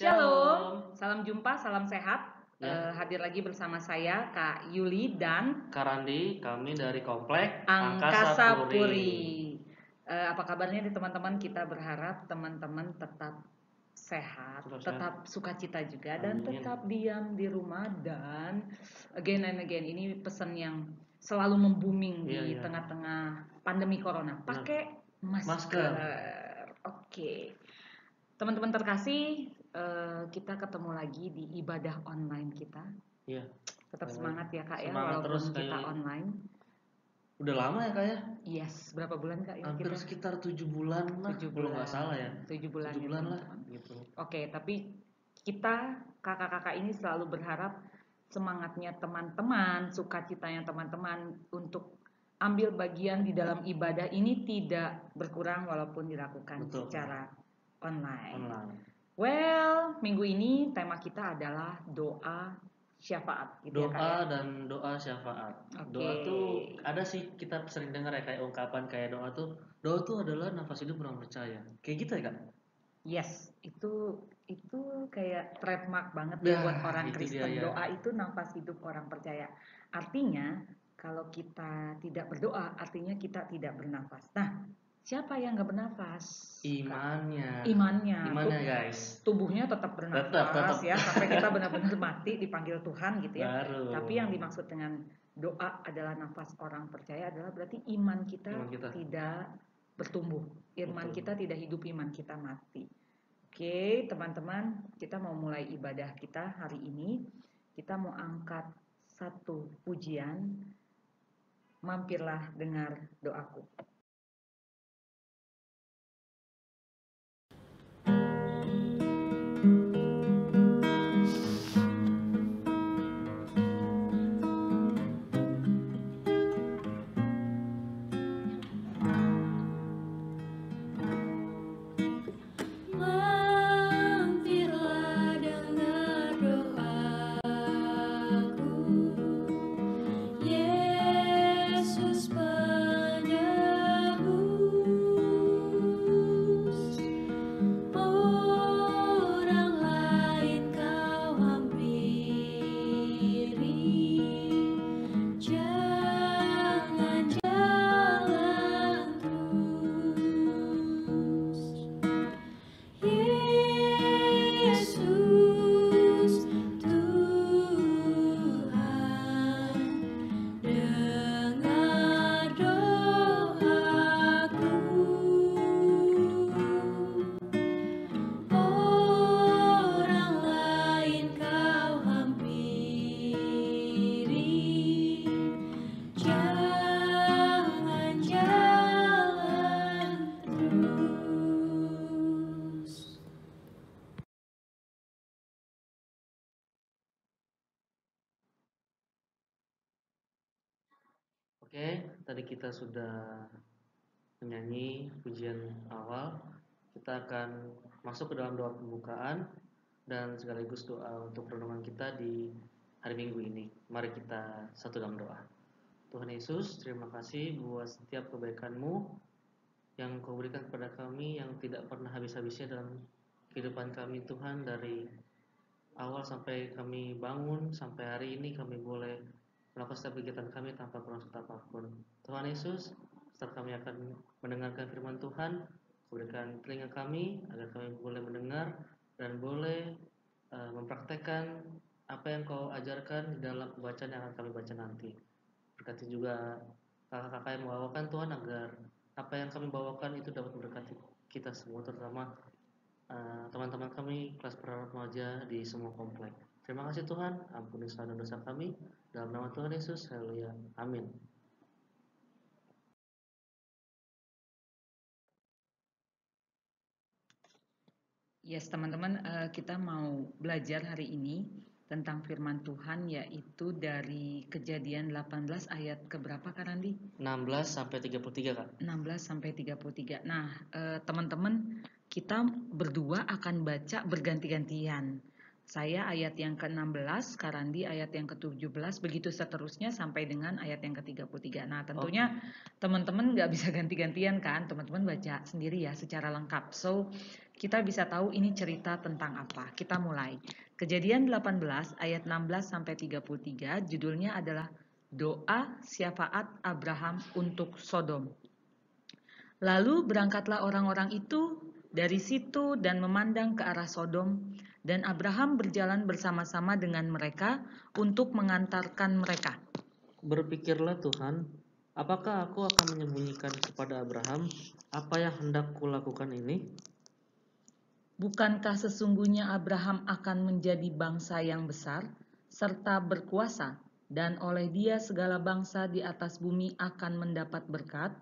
Shalom. Salam jumpa, salam sehat. Ya. Hadir lagi bersama saya Kak Yuli dan Kak Randi, kami dari Komplek Angkasa Puri. Apa kabarnya nih teman-teman? Kita berharap teman-teman tetap sehat, tetap sukacita juga, dan tetap diam di rumah. Dan again and again, ini pesan yang selalu membuming di tengah-tengah pandemi corona. Pakai masker. Oke. Teman-teman terkasih, kita ketemu lagi di ibadah online kita. Iya. Tetap semangat ya Kak ya, Semangat walaupun terus, kita online. Udah lama ya Kak ya? Yes, berapa bulan Kak ya? Hampir sekitar 7 bulan lah, 7 kalau bulan. nggak salah ya. 7 bulan, 7 bulan ya, lah gitu. Oke, tapi kita kakak-kakak ini selalu berharap semangatnya teman-teman, sukacitanya teman-teman untuk ambil bagian di dalam ibadah ini tidak berkurang walaupun dilakukan secara online. Well, minggu ini tema kita adalah doa syafaat gitu doa ya Kak ya? Dan doa syafaat. Doa tuh ada sih, kita sering dengar ya kayak ungkapan kayak doa tuh adalah nafas hidup orang percaya. Kayak gitu ya Kak? Yes, itu kayak trademark banget ya buat orang Kristen. Doa itu nafas hidup orang percaya. Artinya kalau kita tidak berdoa, artinya kita tidak bernafas. Nah, siapa yang nggak bernafas? Imannya guys. Tubuhnya tetap bernafas tetap. Ya, sampai kita benar-benar mati dipanggil Tuhan gitu ya. Tapi yang dimaksud dengan doa adalah nafas orang percaya adalah berarti iman kita tidak bertumbuh. Iman kita tidak hidup, iman kita mati. Oke, teman-teman, kita mau mulai ibadah kita hari ini. Kita mau angkat satu pujian. Mampirlah dengar doaku. Oke, tadi kita sudah menyanyi pujian awal. Kita akan masuk ke dalam doa pembukaan dan sekaligus doa untuk renungan kita di hari Minggu ini. Mari kita satu dalam doa. Tuhan Yesus, terima kasih buat setiap kebaikan-Mu yang Kau berikan kepada kami yang tidak pernah habis-habisnya dalam kehidupan kami Tuhan, dari awal sampai kami bangun sampai hari ini kami boleh melakukan setiap kegiatan kami tanpa bermaksud apapun. Tuhan Yesus, saat kami akan mendengarkan firman Tuhan, berikan telinga kami agar kami boleh mendengar dan boleh mempraktekkan apa yang Kau ajarkan di dalam pembacaan yang akan kami baca nanti. Berkati juga kakak-kakak yang membawakan Tuhan, agar apa yang kami bawakan itu dapat memberkati kita semua, terutama teman-teman kami kelas remaja di semua komplek. Terima kasih Tuhan, ampuni salah dosa kami, dalam nama Tuhan Yesus, haleluya, amin. Yes teman-teman, kita mau belajar hari ini tentang firman Tuhan, yaitu dari Kejadian 18 ayat keberapa Kak Randi? 16 sampai 33 Kak. 16 sampai 33. Nah, teman-teman, kita berdua akan baca berganti-gantian. Saya ayat yang ke-16, Kak Randi ayat yang ke-17, begitu seterusnya sampai dengan ayat yang ke-33. Nah, tentunya teman-teman nggak bisa ganti-gantian kan, teman-teman baca sendiri ya secara lengkap. So, kita bisa tahu ini cerita tentang apa. Kita mulai. Kejadian 18 ayat 16 sampai 33 judulnya adalah Doa Syafaat Abraham untuk Sodom. Lalu berangkatlah orang-orang itu dari situ dan memandang ke arah Sodom, dan Abraham berjalan bersama-sama dengan mereka untuk mengantarkan mereka. Berpikirlah Tuhan, apakah aku akan menyembunyikan kepada Abraham apa yang hendak kulakukan ini? Bukankah sesungguhnya Abraham akan menjadi bangsa yang besar, serta berkuasa, dan oleh dia segala bangsa di atas bumi akan mendapat berkat?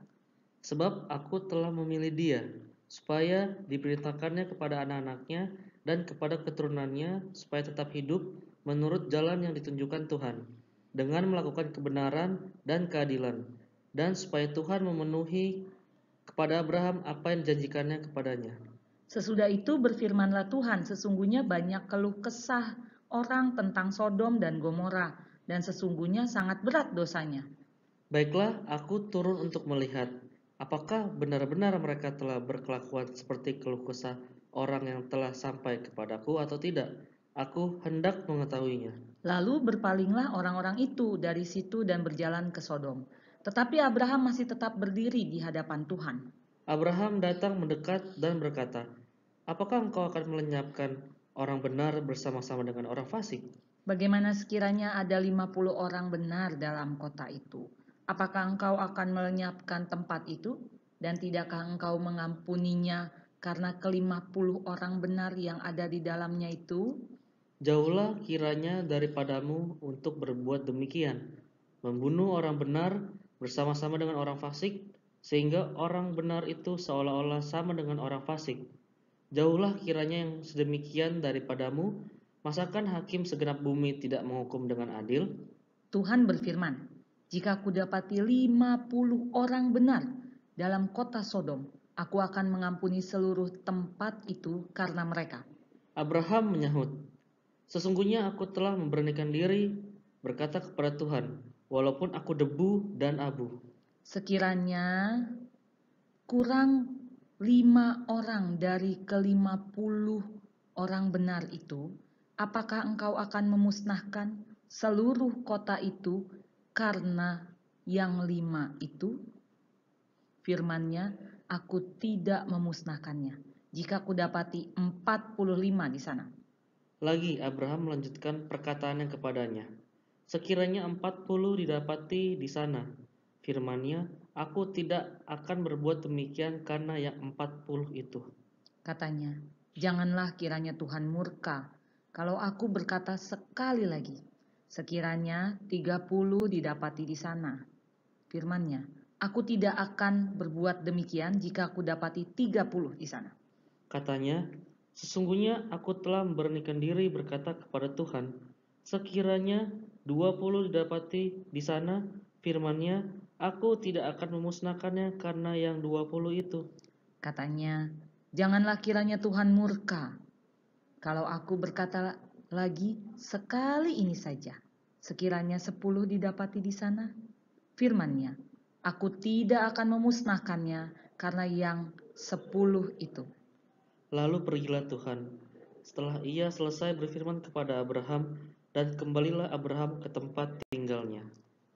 Sebab aku telah memilih dia, supaya diberitakannya kepada anak-anaknya dan kepada keturunannya, supaya tetap hidup menurut jalan yang ditunjukkan Tuhan, dengan melakukan kebenaran dan keadilan, dan supaya Tuhan memenuhi kepada Abraham apa yang dijanjikannya kepadanya. Sesudah itu berfirmanlah Tuhan, sesungguhnya banyak keluh kesah orang tentang Sodom dan Gomora, dan sesungguhnya sangat berat dosanya. Baiklah, aku turun untuk melihat, apakah benar-benar mereka telah berkelakuan seperti keluh kesah orang yang telah sampai kepadaku atau tidak. Aku hendak mengetahuinya. Lalu berpalinglah orang-orang itu dari situ dan berjalan ke Sodom. Tetapi Abraham masih tetap berdiri di hadapan Tuhan. Abraham datang mendekat dan berkata, apakah engkau akan melenyapkan orang benar bersama-sama dengan orang fasik? Bagaimana sekiranya ada 50 orang benar dalam kota itu? Apakah engkau akan melenyapkan tempat itu? Dan tidakkah engkau mengampuninya karena ke-50 orang benar yang ada di dalamnya itu? Jauhlah kiranya daripadamu untuk berbuat demikian, membunuh orang benar bersama-sama dengan orang fasik, sehingga orang benar itu seolah-olah sama dengan orang fasik. Jauhlah kiranya yang sedemikian daripadamu, masakan hakim segenap bumi tidak menghukum dengan adil? Tuhan berfirman, jika kudapati 50 orang benar dalam kota Sodom, aku akan mengampuni seluruh tempat itu karena mereka. Abraham menyahut, sesungguhnya aku telah memberanikan diri berkata kepada Tuhan, walaupun aku debu dan abu. Sekiranya kurang 5 orang dari ke-50 orang benar itu, apakah engkau akan memusnahkan seluruh kota itu karena yang 5 itu? Firman-Nya, aku tidak memusnahkannya jika kudapati 45 di sana. Lagi Abraham melanjutkan perkataannya kepadanya, sekiranya 40 didapati di sana. Firman-Nya, aku tidak akan berbuat demikian karena yang 40 itu. Katanya, janganlah kiranya Tuhan murka kalau aku berkata sekali lagi, sekiranya 30 didapati di sana. Firman-Nya, aku tidak akan berbuat demikian jika aku dapati 30 di sana. Katanya, sesungguhnya aku telah memberanikan diri berkata kepada Tuhan, sekiranya 20 didapati di sana. Firman-Nya, aku tidak akan memusnahkannya karena yang 20 itu. Katanya, janganlah kiranya Tuhan murka kalau aku berkata lagi sekali ini saja, sekiranya 10 didapati di sana. Firman-Nya, aku tidak akan memusnahkannya karena yang 10 itu. Lalu pergilah Tuhan, setelah ia selesai berfirman kepada Abraham, dan kembalilah Abraham ke tempat tinggalnya.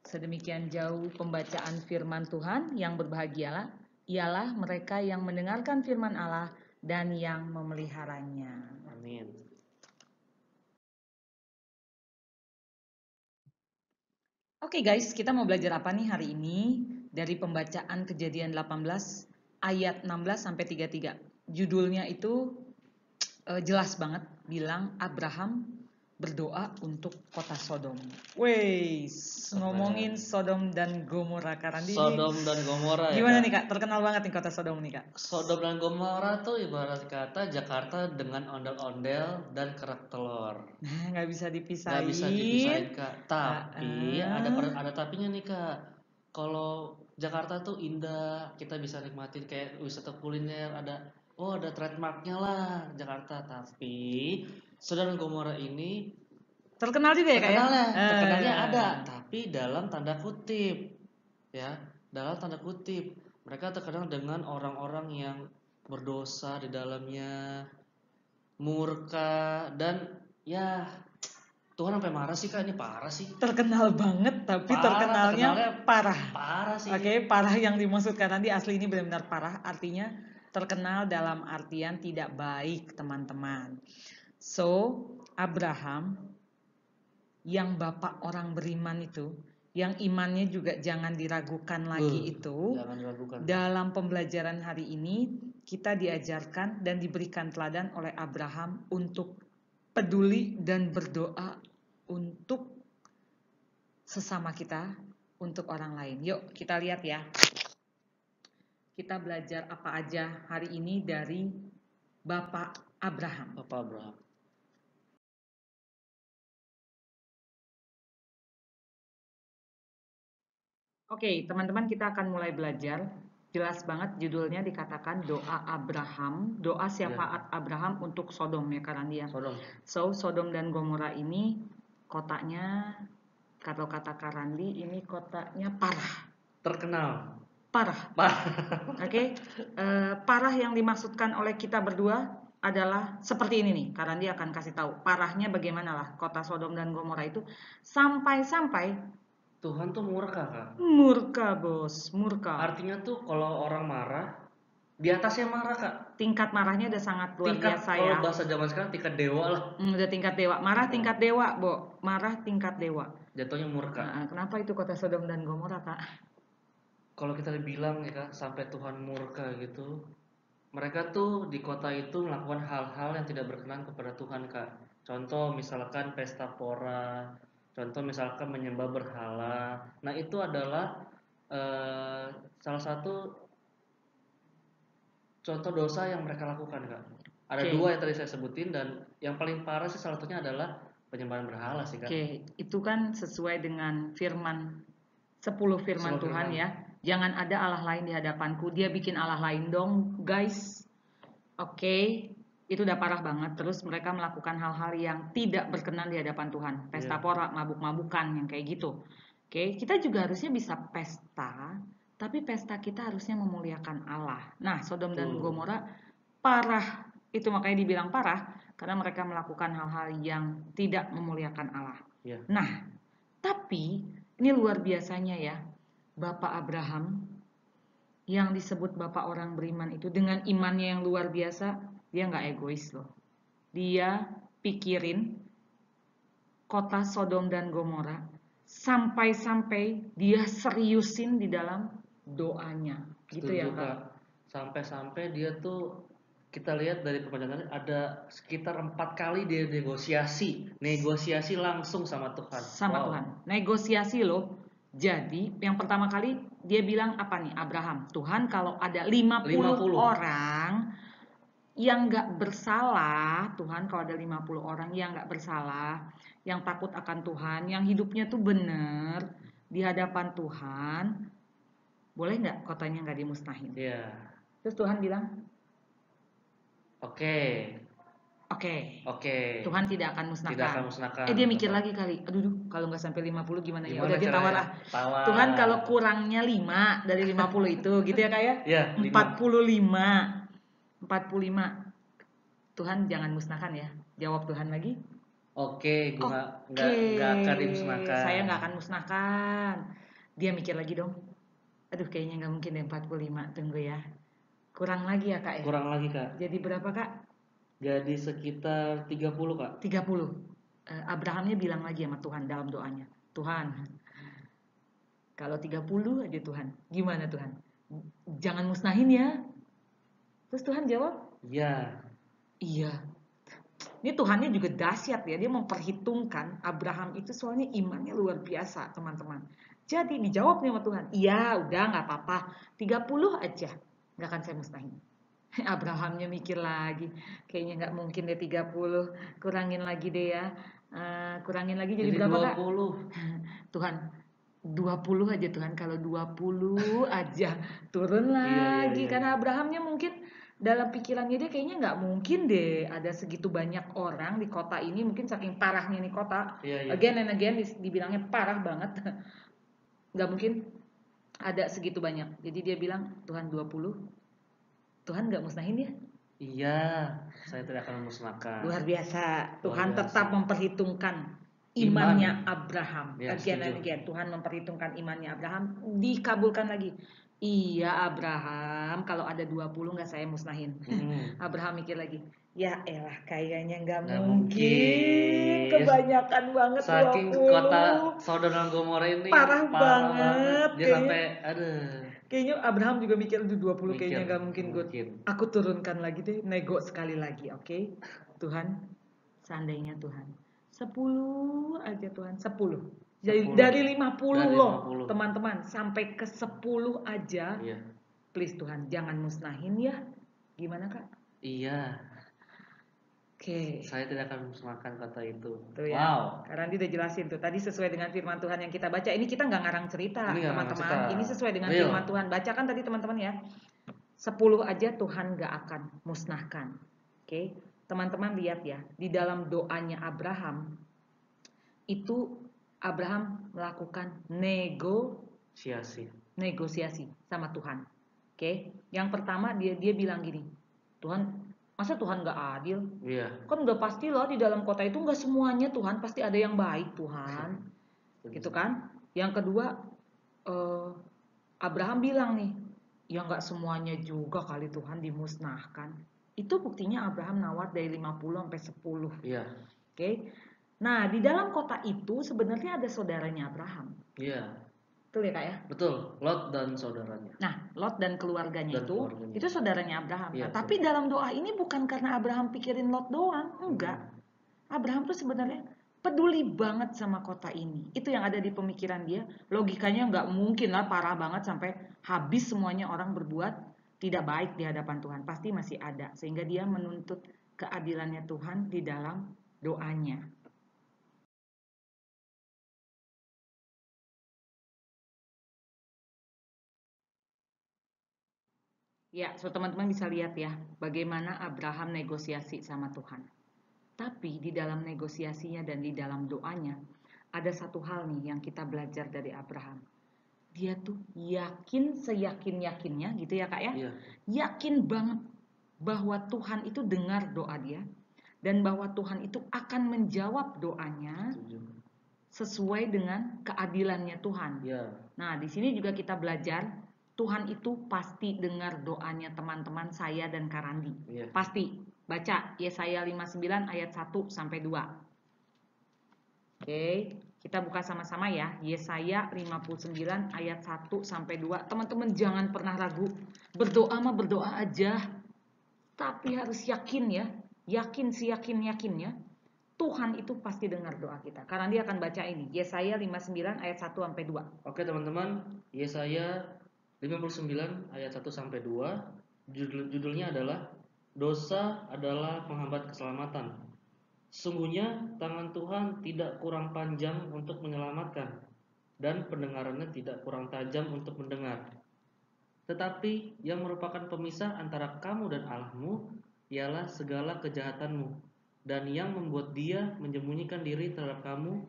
Sedemikian jauh pembacaan firman Tuhan. Yang berbahagialah ialah mereka yang mendengarkan firman Allah dan yang memeliharanya. Amin. Oke guys, kita mau belajar apa nih hari ini? Dari pembacaan Kejadian 18 ayat 16 sampai 33. Judulnya itu jelas banget bilang Abraham berdoa untuk kota Sodom. Weis, ngomongin Sodom dan Gomora karena Sodom dan Gomora ya. Gimana nih Kak? Terkenal banget nih kota Sodom nih Kak. Sodom dan Gomora tuh ibarat kata Jakarta dengan ondel-ondel dan kerak telur. Nah, nggak bisa dipisahin. Nggak bisa dipisahin Kak. Tapi ada tapinya nih Kak. Kalau Jakarta tuh indah, kita bisa nikmatin kayak wisata kuliner, ada trademarknya lah Jakarta. Tapi Sodom dan Gomora ini terkenal juga ya Kak ya? terkenalnya ada, tapi dalam tanda kutip, ya, dalam tanda kutip. Mereka terkenal dengan orang-orang yang berdosa di dalamnya, murka, dan ya Tuhan sampai marah sih Kak, ini parah sih. Terkenal banget, tapi Parah, terkenalnya parah. Parah sih. Oke, parah yang dimaksudkan nanti asli ini benar-benar parah, artinya terkenal dalam artian tidak baik, teman-teman. So, Abraham yang bapak orang beriman itu, yang imannya juga jangan diragukan lagi itu, Jangan diragukan. dalam pembelajaran hari ini kita diajarkan dan diberikan teladan oleh Abraham untuk peduli dan berdoa untuk sesama kita, untuk orang lain. Yuk kita lihat ya. Kita belajar apa aja hari ini dari Bapak Abraham. Bapak Abraham. Oke, teman-teman, kita akan mulai belajar. Jelas banget judulnya dikatakan doa Abraham, doa syafaat Abraham untuk Sodom ya Karandia. Sodom. So, Sodom dan Gomora ini kotanya, kalau kata Karandi ini kotanya parah. Terkenal. Parah. Oke, parah yang dimaksudkan oleh kita berdua adalah seperti ini nih. Karandi akan kasih tahu parahnya bagaimana lah kota Sodom dan Gomora itu sampai-sampai Tuhan tuh murka Kak. Murka bos, murka. Artinya tuh kalau orang marah, di atasnya marah Kak. Tingkat marahnya udah sangat luar biasa ya. Kalau bahasa zaman sekarang tingkat dewa lah. Udah tingkat dewa. Marah tingkat dewa, Bo. Marah tingkat dewa. Jatuhnya murka. Nah, kenapa itu kota Sodom dan Gomora, Kak? Kalau kita bilang ya Kak, sampai Tuhan murka gitu, mereka tuh di kota itu melakukan hal-hal yang tidak berkenan kepada Tuhan Kak. Contoh misalkan pesta pora, contoh misalkan menyembah berhala. Nah itu adalah salah satu contoh dosa yang mereka lakukan Kak. Ada dua yang tadi saya sebutin, dan yang paling parah sih salah satunya adalah penyembahan berhala sih Kak. Itu kan sesuai dengan firman 10 firman Tuhan ya. Jangan ada Allah lain di hadapanku. Dia bikin Allah lain dong guys. Itu udah parah banget. Terus mereka melakukan hal-hal yang tidak berkenan di hadapan Tuhan. Pesta pora, mabuk-mabukan, yang kayak gitu. Kita juga harusnya bisa pesta, tapi pesta kita harusnya memuliakan Allah. Nah, Sodom dan Gomora parah. Itu makanya dibilang parah, karena mereka melakukan hal-hal yang tidak memuliakan Allah. Nah, tapi ini luar biasanya ya, Bapak Abraham yang disebut Bapak orang beriman itu dengan imannya yang luar biasa, dia nggak egois loh. Dia pikirin kota Sodom dan Gomora sampai-sampai dia seriusin di dalam doanya. Gitu ya Kak. Sampai-sampai dia tuh, kita lihat dari pembacaan ada sekitar 4 kali dia negosiasi langsung sama Tuhan. Tuhan. Negosiasi loh. Jadi yang pertama kali dia bilang apa nih Abraham? Tuhan, kalau ada 50 orang yang gak bersalah, Tuhan, kalau ada 50 orang yang gak bersalah, yang takut akan Tuhan, yang hidupnya tuh bener di hadapan Tuhan, boleh gak kotanya gak dimusnahin? Terus Tuhan bilang, Oke. Tuhan tidak akan musnahkan. Dia mikir lagi kali. Aduh, kalau nggak sampai 50 gimana ya? Udah dia tawar lah. Tuhan, kalau kurangnya 5 dari 50 itu, gitu ya Kak ya? 45. Tuhan jangan musnahkan ya. Jawab Tuhan lagi. Nggak akan dimusnahkan. Saya nggak akan musnahkan. Dia mikir lagi dong. Aduh, kayaknya nggak mungkin deh 45. Tunggu ya. Kurang lagi ya Kak ya? Kurang lagi Kak. Jadi berapa Kak? Jadi sekitar 30 Kak. 30. Abrahamnya bilang lagi sama Tuhan dalam doanya. Tuhan, kalau 30 aja Tuhan. Gimana Tuhan? Jangan musnahin ya. Terus Tuhan jawab? Iya. Ini Tuhannya juga dahsyat ya. Dia memperhitungkan Abraham itu soalnya imannya luar biasa teman-teman. Jadi dijawabnya sama Tuhan. Iya udah gak apa-apa. 30 aja. Gak akan saya musnahin. Abrahamnya mikir lagi. Kayaknya gak mungkin deh 30. Kurangin lagi deh ya. Kurangin lagi jadi berapa 20. Kak? Tuhan 20 aja Tuhan. Kalau 20 aja. Turun lagi. Karena Abrahamnya mungkin dalam pikirannya dia kayaknya nggak mungkin deh ada segitu banyak orang di kota ini, mungkin saking parahnya nih kota. Again and again dibilangnya parah banget. Nggak mungkin ada segitu banyak. Jadi dia bilang, Tuhan 20. Tuhan nggak musnahin ya? Iya, saya tidak akan memusnahkan. Luar biasa. Tuhan Luar biasa. tetap memperhitungkan imannya Abraham. Ya, Again and setuju. again, Tuhan memperhitungkan imannya Abraham, dikabulkan lagi. Iya Abraham, kalau ada 20 nggak saya musnahin. Abraham mikir lagi, ya elah kayaknya nggak mungkin. Kebanyakan banget Saking 20. kota Sodom dan Gomora ini Parah banget. Dia sampai Kayaknya Abraham juga mikir, 20 kayaknya nggak mungkin. Aku turunkan lagi deh, nego sekali lagi, oke? Tuhan, seandainya Tuhan 10 aja Tuhan, 10. Dari 50 loh, teman-teman, sampai ke 10 aja. Iya. Please Tuhan, jangan musnahin ya. Gimana Kak? Iya. Oke. Saya tidak akan memusnahkan kata itu. Tuh ya. Wow. Karena dia udah jelasin tuh. Tadi sesuai dengan firman Tuhan yang kita baca. Ini kita nggak ngarang cerita, teman-teman. Ini sesuai dengan firman Tuhan. Bacakan tadi teman-teman ya. 10 aja Tuhan nggak akan musnahkan. Oke. Teman-teman lihat ya. Di dalam doanya Abraham, itu Abraham melakukan negosiasi sama Tuhan. Oke. Yang pertama dia bilang gini, Tuhan, masa Tuhan nggak adil? Iya. Kan udah pasti loh di dalam kota itu nggak semuanya Tuhan, pasti ada yang baik Tuhan, gitu kan? Yang kedua, Abraham bilang nih, ya nggak semuanya juga kali Tuhan dimusnahkan. Itu buktinya Abraham nawar dari 50 sampai 10. Iya. Oke. Nah di dalam kota itu sebenarnya ada saudaranya Abraham. Iya. Betul ya Kak ya? Betul, Lot dan saudaranya. Nah, Lot dan keluarganya itu saudaranya Abraham. Iya, nah, tapi dalam doa ini bukan karena Abraham pikirin Lot doang, enggak. Abraham tuh sebenarnya peduli banget sama kota ini. Itu yang ada di pemikiran dia. Logikanya nggak mungkin lah parah banget sampai habis semuanya orang berbuat tidak baik di hadapan Tuhan. Pasti masih ada. Sehingga dia menuntut keadilannya Tuhan di dalam doanya. Ya, so teman-teman bisa lihat ya, bagaimana Abraham negosiasi sama Tuhan. Tapi di dalam negosiasinya dan di dalam doanya, ada satu hal nih yang kita belajar dari Abraham. Dia tuh yakin seyakin-yakinnya gitu ya Kak ya. Iya. Yakin banget bahwa Tuhan itu dengar doa dia. Dan bahwa Tuhan itu akan menjawab doanya sesuai dengan keadilannya Tuhan. Iya. Nah, di sini juga kita belajar Tuhan itu pasti dengar doanya teman-teman saya dan Karandi. Iya. Pasti. Baca Yesaya 59 ayat 1 sampai 2. Oke, kita buka sama-sama ya. Yesaya 59 ayat 1 sampai 2. Teman-teman jangan pernah ragu. Berdoa mah berdoa aja. Tapi harus yakin ya. Yakin seyakin-yakinnya. Tuhan itu pasti dengar doa kita. Karena dia akan baca ini. Yesaya 59 ayat 1 sampai 2. Oke teman-teman, Yesaya 59 ayat 1 sampai 2. Judulnya adalah dosa adalah penghambat keselamatan. Sesungguhnya tangan Tuhan tidak kurang panjang untuk menyelamatkan, dan pendengarannya tidak kurang tajam untuk mendengar. Tetapi yang merupakan pemisah antara kamu dan Allahmu ialah segala kejahatanmu, dan yang membuat dia menyembunyikan diri terhadap kamu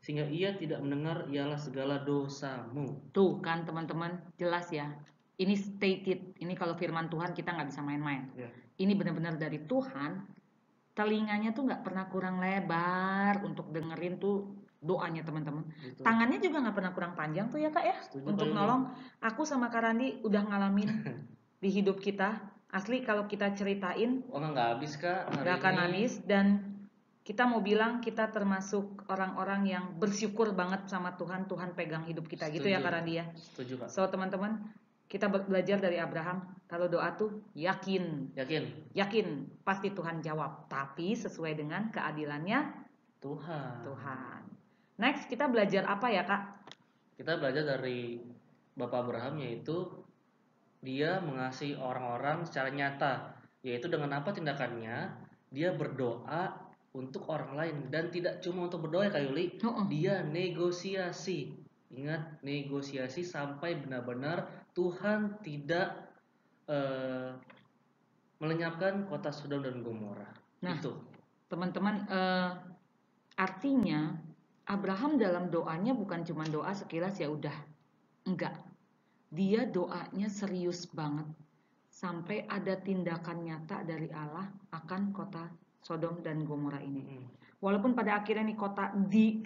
sehingga ia tidak mendengar ialah segala dosamu. Tuh kan teman-teman, jelas ya. Ini stated, ini kalau firman Tuhan kita nggak bisa main-main. Yeah. Ini benar-benar dari Tuhan. Telinganya tuh nggak pernah kurang lebar untuk dengerin tuh doanya teman-teman. Gitu. Tangannya juga nggak pernah kurang panjang tuh ya Kak ya. Setuju untuk nolong. Aku sama Kak Randi udah ngalamin di hidup kita. Asli kalau kita ceritain, nggak habis Kak. Nggak akan habis. Dan kita mau bilang kita termasuk orang-orang yang bersyukur banget sama Tuhan. Tuhan pegang hidup kita. Setuju. Gitu ya Kak Randi ya. Setuju Kak. So teman-teman, kita belajar dari Abraham, kalau doa tuh yakin pasti Tuhan jawab, tapi sesuai dengan keadilannya Tuhan. Next kita belajar apa ya Kak? Kita belajar dari Bapak Abraham, yaitu dia mengasihi orang-orang secara nyata, yaitu dengan apa tindakannya dia berdoa untuk orang lain, dan tidak cuma untuk berdoa ya Kak Yuli, dia negosiasi. Ingat, negosiasi sampai benar-benar Tuhan tidak melenyapkan kota Sodom dan Gomora. Nah, itu teman-teman, artinya Abraham dalam doanya bukan cuma doa sekilas ya udah, enggak. Dia doanya serius banget sampai ada tindakan nyata dari Allah akan kota Sodom dan Gomora ini. Walaupun pada akhirnya nih kota di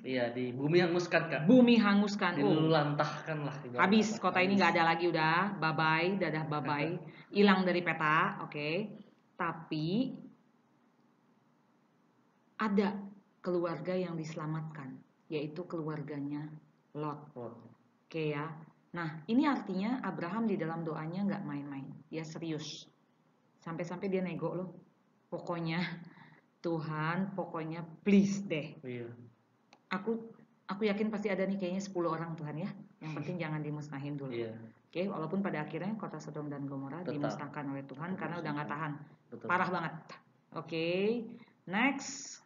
bumi hanguskan, Kak. Bumi hanguskan. Dilulantahkan lah. Habis kota ini nggak ada lagi, udah bye-bye, dadah bye-bye. Hilang dari peta, oke. Tapi ada keluarga yang diselamatkan, yaitu keluarganya Lot. Oke ya. Nah, ini artinya Abraham di dalam doanya nggak main-main, dia serius. Sampai-sampai dia nego loh. Pokoknya Tuhan, pokoknya please deh. Iya. Aku yakin pasti ada nih kayaknya 10 orang Tuhan ya. Yang penting jangan dimusnahin dulu. Iya. Oke, walaupun pada akhirnya kota Sodom dan Gomora dimusnahkan oleh Tuhan karena udah nggak tahan. Betul. Parah banget. Oke, next.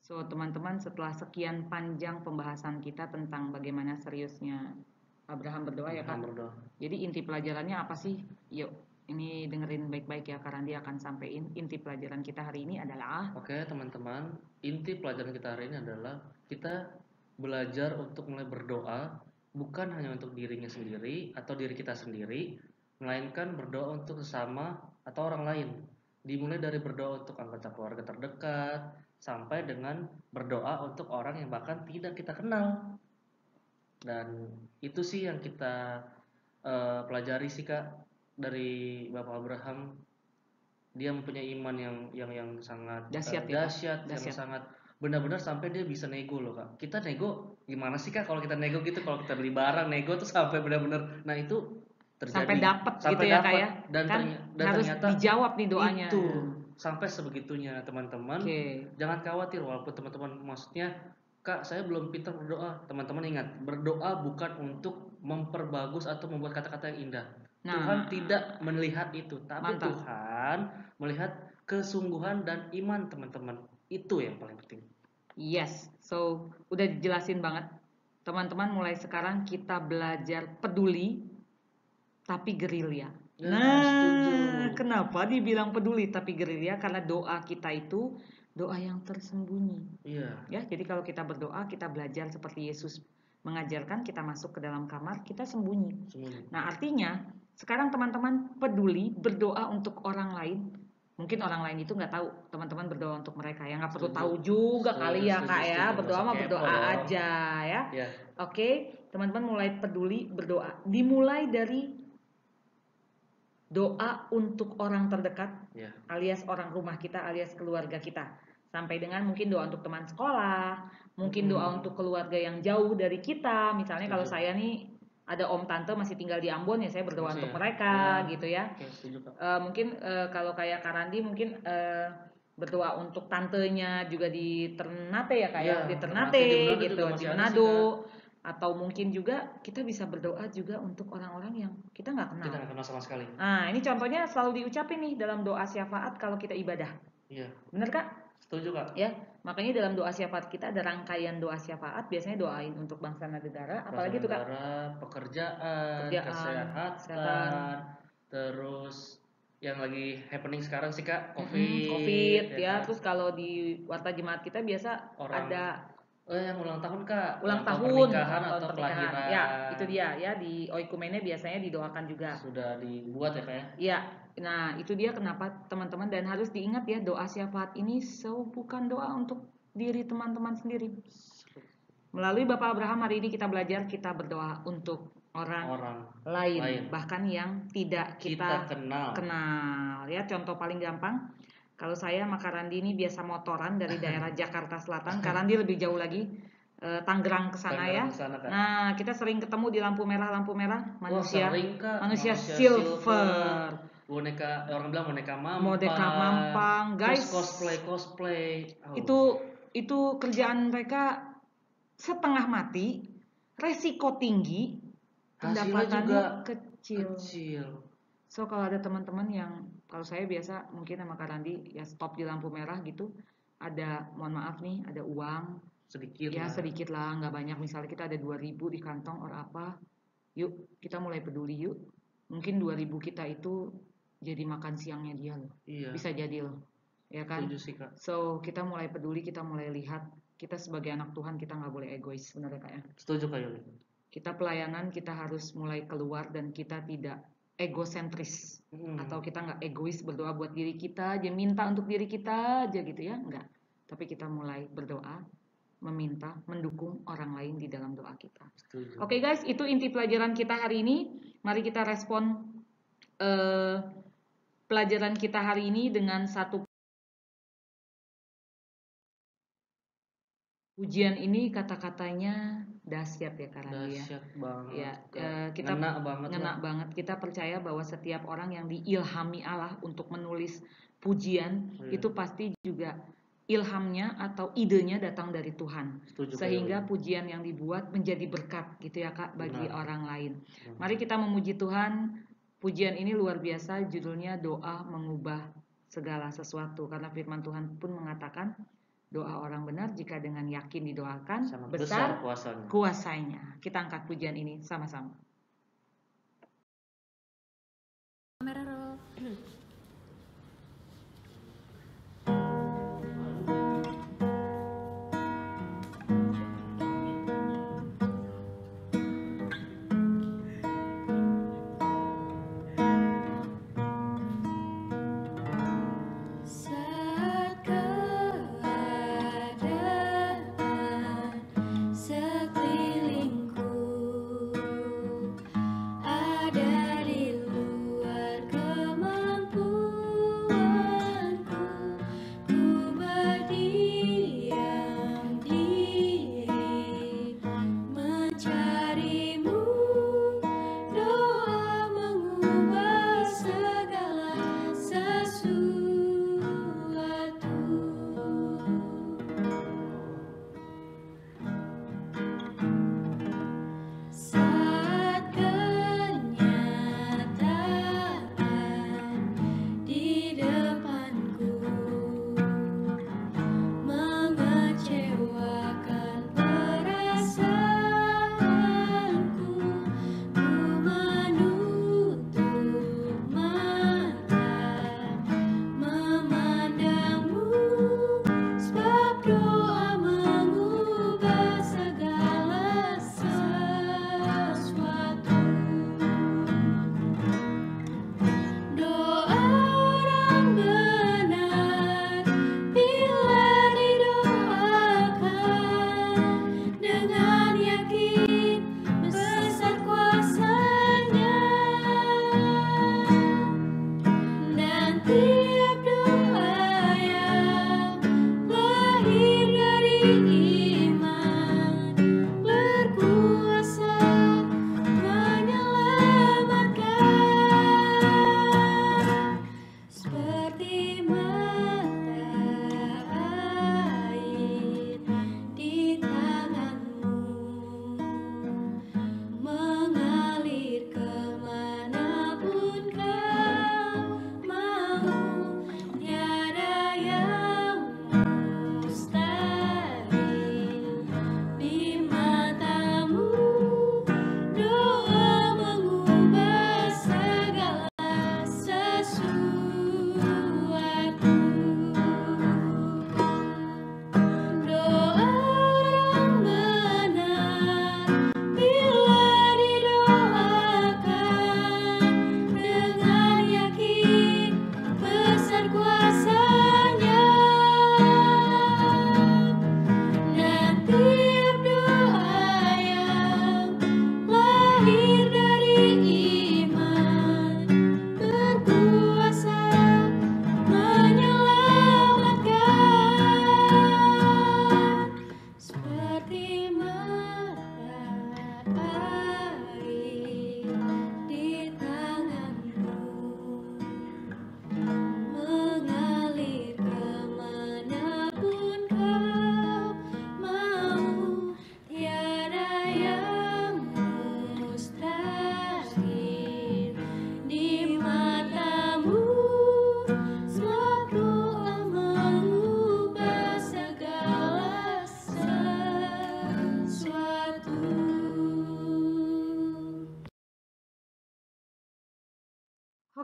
So, teman-teman, setelah sekian panjang pembahasan kita tentang bagaimana seriusnya Abraham berdoa ya Kak. Jadi inti pelajarannya apa sih? Yuk, ini dengerin baik-baik ya karena dia akan sampaikan inti pelajaran kita hari ini adalah. Oke, teman-teman, inti pelajaran kita hari ini adalah kita belajar untuk mulai berdoa bukan hanya untuk dirinya sendiri atau diri kita sendiri, melainkan berdoa untuk sesama atau orang lain. Dimulai dari berdoa untuk anggota keluarga terdekat sampai dengan berdoa untuk orang yang bahkan tidak kita kenal. Dan itu sih yang kita pelajari sih Kak dari Bapak Abraham. Dia mempunyai iman yang sangat dahsyat, yang sangat benar-benar sampai dia bisa nego loh Kak. Kita nego gimana sih Kak kalau kita nego gitu, kalau kita beli barang nego tuh sampai benar-benar, nah itu terjadi sampai dapat gitu ya Kak ya. Dan, kan dan harus ternyata dijawab nih doanya. Itu sampai sebegitunya teman-teman. Jangan khawatir walaupun teman-teman maksudnya Kak saya belum pintar berdoa. Teman-teman ingat, berdoa bukan untuk memperbagus atau membuat kata-kata yang indah. Tuhan tidak melihat itu, tapi Tuhan melihat kesungguhan dan iman teman-teman. Itu yang paling penting. Yes, so udah dijelasin banget. Teman-teman mulai sekarang kita belajar peduli tapi gerilya. Nah, kenapa dibilang peduli tapi gerilya? Karena doa kita itu doa yang tersembunyi. Iya. Ya, jadi kalau kita berdoa, kita belajar seperti Yesus mengajarkan, kita masuk ke dalam kamar, kita sembunyi. Nah, artinya sekarang teman-teman peduli berdoa untuk orang lain. Mungkin orang lain itu nggak tahu teman-teman berdoa untuk mereka, ya nggak perlu tahu juga kali ya Kak ya. Berdoa mah berdoa aja ya. Oke, teman-teman mulai peduli berdoa. Dimulai dari doa untuk orang terdekat, alias orang rumah kita, alias keluarga kita. Sampai dengan mungkin doa untuk teman sekolah, mungkin doa untuk keluarga yang jauh dari kita. Misalnya kalau saya nih ada om tante masih tinggal di Ambon, ya saya berdoa untuk mereka gitu ya. Mungkin kalau kayak Karandi mungkin berdoa untuk tantenya juga di Ternate ya Kak ya, di Ternate gitu, di Manado. Atau mungkin juga kita bisa berdoa juga untuk orang-orang yang kita nggak kenal. Kita nggak kenal sama sekali. Nah, ini contohnya selalu diucapin nih dalam doa syafaat kalau kita ibadah. Iya. Bener Kak? Setuju Kak. Ya, makanya dalam doa syafaat kita ada rangkaian doa syafaat. Biasanya doain untuk bangsa dan negara. Apalagi tuh Kak? Pekerjaan, kesehatan, terus yang lagi happening sekarang sih Kak, COVID ya. Terus kalau di warta jemaat kita biasa ada yang ulang tahun Kak, ulang tahun pernikahan atau kelahiran. Ya, itu dia ya, di oikumene biasanya didoakan juga. Sudah dibuat ya Kak ya? Iya. Nah, itu dia kenapa teman-teman, dan harus diingat ya, doa syafaat ini bukan doa untuk diri teman-teman sendiri. Melalui Bapak Abraham hari ini kita belajar, kita berdoa untuk orang lain, bahkan yang tidak kita kenal. Ya, contoh paling gampang. Kalau saya sama Karandi ini biasa motoran dari daerah Jakarta Selatan, Karandi lebih jauh lagi, Tangerang ke sana ya. Nah, kita sering ketemu di lampu merah manusia silver. Boneka, orang bilang boneka mampang. Guys. Cosplay. Itu kerjaan mereka setengah mati, resiko tinggi, pendapatannya kecil. So kalau ada teman-teman yang, kalau saya biasa mungkin sama Kak Randi ya stop di lampu merah gitu, ada mohon maaf nih, ada uang sedikit lah, nggak banyak, misalnya kita ada 2.000 di kantong or apa, yuk kita mulai peduli yuk, mungkin 2.000 kita itu jadi makan siangnya dia loh, bisa jadi loh, ya kan? So kita mulai peduli, kita mulai lihat kita sebagai anak Tuhan kita nggak boleh egois, benar ya Kak ya? Setuju Kak Yuli. Kita pelayanan kita harus mulai keluar dan kita tidak egosentris atau kita nggak egois berdoa buat diri kita aja, minta untuk diri kita aja gitu ya, enggak. Tapi kita mulai berdoa, meminta, mendukung orang lain di dalam doa kita. Oke guys, itu inti pelajaran kita hari ini. Mari kita respon pelajaran kita hari ini dengan satu pujian. Ini kata-katanya dahsyat ya Karandi ya. Dahsyat banget. Ya, kita ngena banget. Kita percaya bahwa setiap orang yang diilhami Allah untuk menulis pujian itu pasti juga ilhamnya atau idenya datang dari Tuhan. Sehingga pujian yang dibuat menjadi berkat gitu ya Kak bagi orang lain. Mari kita memuji Tuhan. Pujian ini luar biasa, judulnya doa mengubah segala sesuatu, karena firman Tuhan pun mengatakan doa orang benar jika dengan yakin didoakan besar kuasanya. Kita angkat pujian ini sama-sama.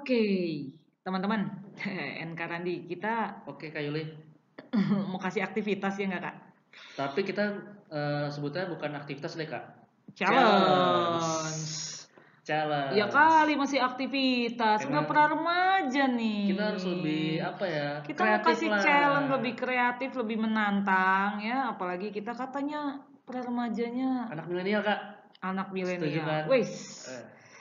Oke, teman-teman, NK Randi, kita Oke Kak Yuli. mau kasih aktivitas ya nggak Kak? Tapi kita sebutnya bukan aktivitas deh Kak. Challenge. Challenge. Ya kali masih aktivitas, udah Emang pernah remaja nih. kita harus lebih apa ya? Kita mau kreatif kasih lah. challenge lebih kreatif, lebih menantang ya. Apalagi kita katanya pernah remajanya Anak milenial Kak. anak Setuju kan? milenial. Wes.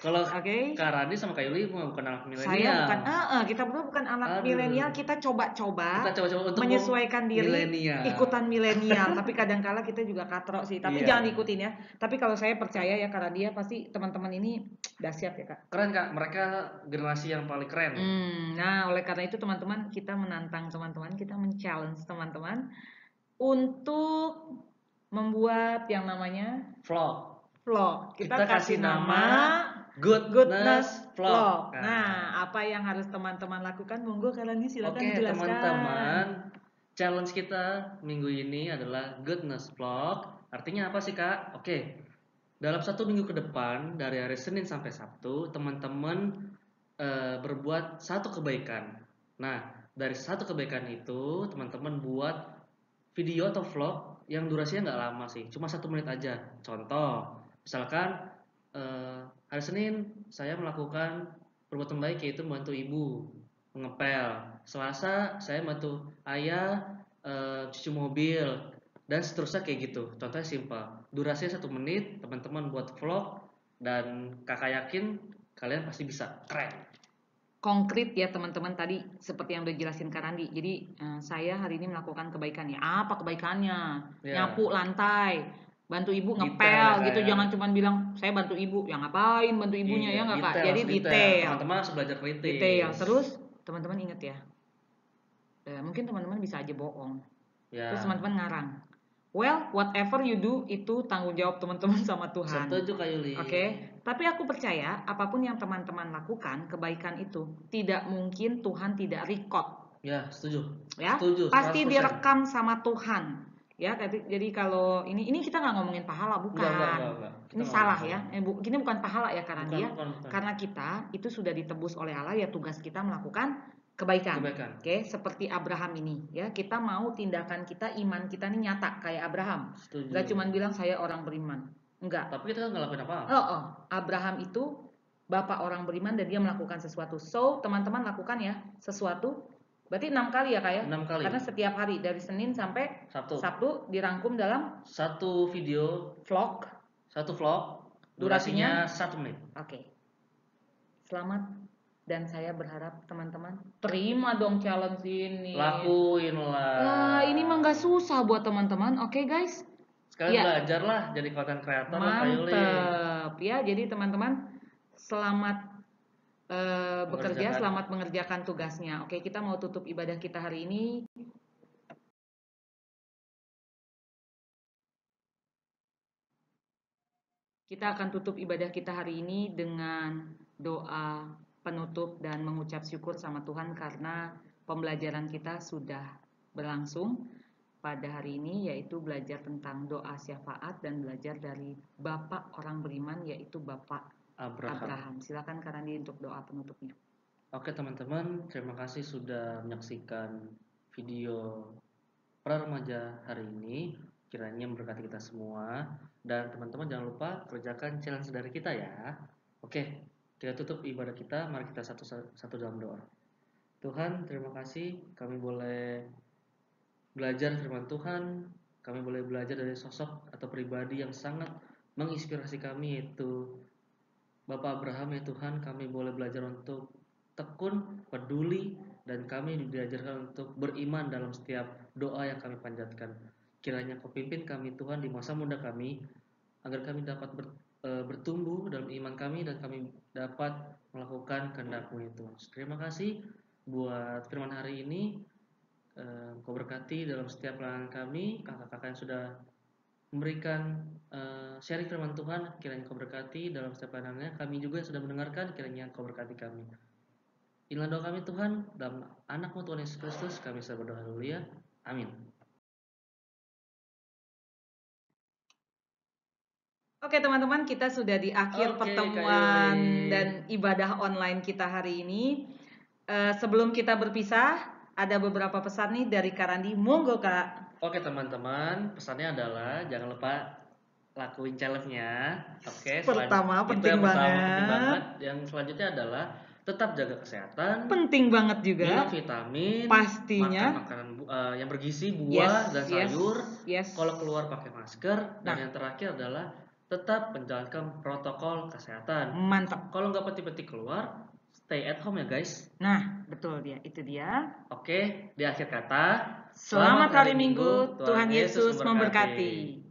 Kalau Oke. Kak Randi sama Kak Yuli bukan anak Saya milenial. bukan, kita berdua bukan anak milenial. Kita coba-coba Kita coba-coba untuk menyesuaikan diri, milenial. ikutan milenial. Tapi kadang-kala kita juga katrok sih. Tapi jangan ikutin ya. Tapi kalau saya percaya ya, karena dia pasti teman-teman ini dahsyat ya Kak. Keren Kak, mereka generasi yang paling keren. Nah, oleh karena itu teman-teman, kita menantang teman-teman, kita men-challenge teman-teman untuk membuat yang namanya vlog. Kita kasih nama Goodness Vlog. Nah, apa yang harus teman-teman lakukan? Monggo kalian silakan dijelaskan. Oke, teman-teman, challenge kita minggu ini adalah Goodness Vlog. Artinya apa sih Kak? Oke, dalam 1 minggu ke depan dari hari Senin sampai Sabtu, teman-teman berbuat 1 kebaikan. Nah, dari 1 kebaikan itu teman-teman buat video atau vlog yang durasinya nggak lama sih, cuma 1 menit aja. Contoh, misalkan hari Senin saya melakukan perbuatan baik, yaitu membantu ibu mengepel. Selasa saya bantu ayah cuci mobil, dan seterusnya kayak gitu. Contohnya simpel, durasinya 1 menit, teman-teman buat vlog, dan kakak yakin kalian pasti bisa. Keren. Konkret ya teman-teman, tadi seperti yang udah jelasin Kak Randi. Jadi saya hari ini melakukan kebaikan ya. Apa kebaikannya? Nyapu lantai, bantu ibu ngepel gitu. Jangan cuma bilang saya bantu ibu, yang ngapain bantu ibunya ya nggak Kak? Jadi detail. Teman-teman harus belajar kritis. Detail. Terus teman-teman ingat ya. Mungkin teman-teman bisa aja bohong. Terus teman-teman ngarang. Well, whatever you do itu tanggung jawab teman-teman sama Tuhan. Setuju Kak Yuli. Oke. Tapi aku percaya apapun yang teman-teman lakukan, kebaikan itu tidak mungkin Tuhan tidak record. Ya, setuju. Ya, setuju, pasti direkam sama Tuhan. Ya, jadi kalau ini kita nggak ngomongin pahala, bukan. Enggak. Ini salah ya. Ini bukan pahala ya karena dia. Karena kita itu sudah ditebus oleh Allah, ya tugas kita melakukan kebaikan. Oke, seperti Abraham ini ya, kita mau tindakan kita, iman kita ini nyata kayak Abraham. Gak cuma bilang saya orang beriman. Enggak. Tapi kita kan nggak lakuin apa-apa. Abraham itu bapak orang beriman dan dia melakukan sesuatu. So, teman-teman lakukan ya sesuatu. Berarti 6 kali ya Kak ya? 6 kali. Karena setiap hari dari Senin sampai Sabtu dirangkum dalam 1 video vlog. 1 vlog. Durasinya 1 menit. Oke. Selamat. Dan saya berharap teman-teman terima dong challenge ini. Lakuin lah. Nah, ini mah nggak susah buat teman-teman. Oke guys. Sekalian belajar lah jadi konten kreator. Mantap ya. Jadi teman-teman selamat bekerja, selamat mengerjakan tugasnya. Oke, kita mau tutup ibadah kita hari ini. Kita akan tutup ibadah kita hari ini dengan doa penutup dan mengucap syukur sama Tuhan karena pembelajaran kita sudah berlangsung pada hari ini, yaitu belajar tentang doa syafaat dan belajar dari Bapak orang beriman, yaitu Bapak Abraham. Silakan Kak Randi untuk doa penutupnya. Oke teman-teman, terima kasih sudah menyaksikan video pra remaja hari ini. Kiranya memberkati kita semua. Dan teman-teman jangan lupa kerjakan challenge dari kita ya. Oke, kita tutup ibadah kita. Mari kita satu dalam doa. Tuhan, terima kasih kami boleh belajar firman Tuhan. Kami boleh belajar dari sosok atau pribadi yang sangat menginspirasi kami, yaitu Bapak Abraham ya Tuhan. Kami boleh belajar untuk tekun, peduli, dan kami diajarkan untuk beriman dalam setiap doa yang kami panjatkan. Kiranya Kau pimpin kami Tuhan di masa muda kami, agar kami dapat bertumbuh dalam iman kami dan kami dapat melakukan kehendak-Mu itu. Terima kasih buat firman hari ini. Kau berkati dalam setiap pelayanan kami, kakak-kakak yang sudah memberikan sharing firman Tuhan. Kiranya Kau berkati dalam setiap pelayanannya. Kami juga yang sudah mendengarkan, kiranya Kau berkati kami. Inilah doa kami Tuhan, dalam anak-Mu Tuhan Yesus Kristus kami berdoa haleluya. Amin. Oke teman-teman, kita sudah di akhir pertemuan dan ibadah online kita hari ini. Sebelum kita berpisah, ada beberapa pesan nih dari Kak Randi. Monggo Kak. Oke teman-teman, pesannya adalah jangan lupa lakuin challenge-nya. Oke, Pertama, itu penting yang pertama penting banget. banget. Yang selanjutnya adalah tetap jaga kesehatan, Penting banget juga. minum vitamin, Pastinya. makan makanan yang bergizi, buah dan sayur. Yes. Kalau keluar pakai masker. Dan Nah. yang terakhir adalah tetap menjalankan protokol kesehatan. Mantap. Kalau nggak peti-peti keluar, stay at home ya guys. Nah, betul dia. Itu dia. Oke, di akhir kata, Selamat hari Minggu. Tuhan Yesus memberkati.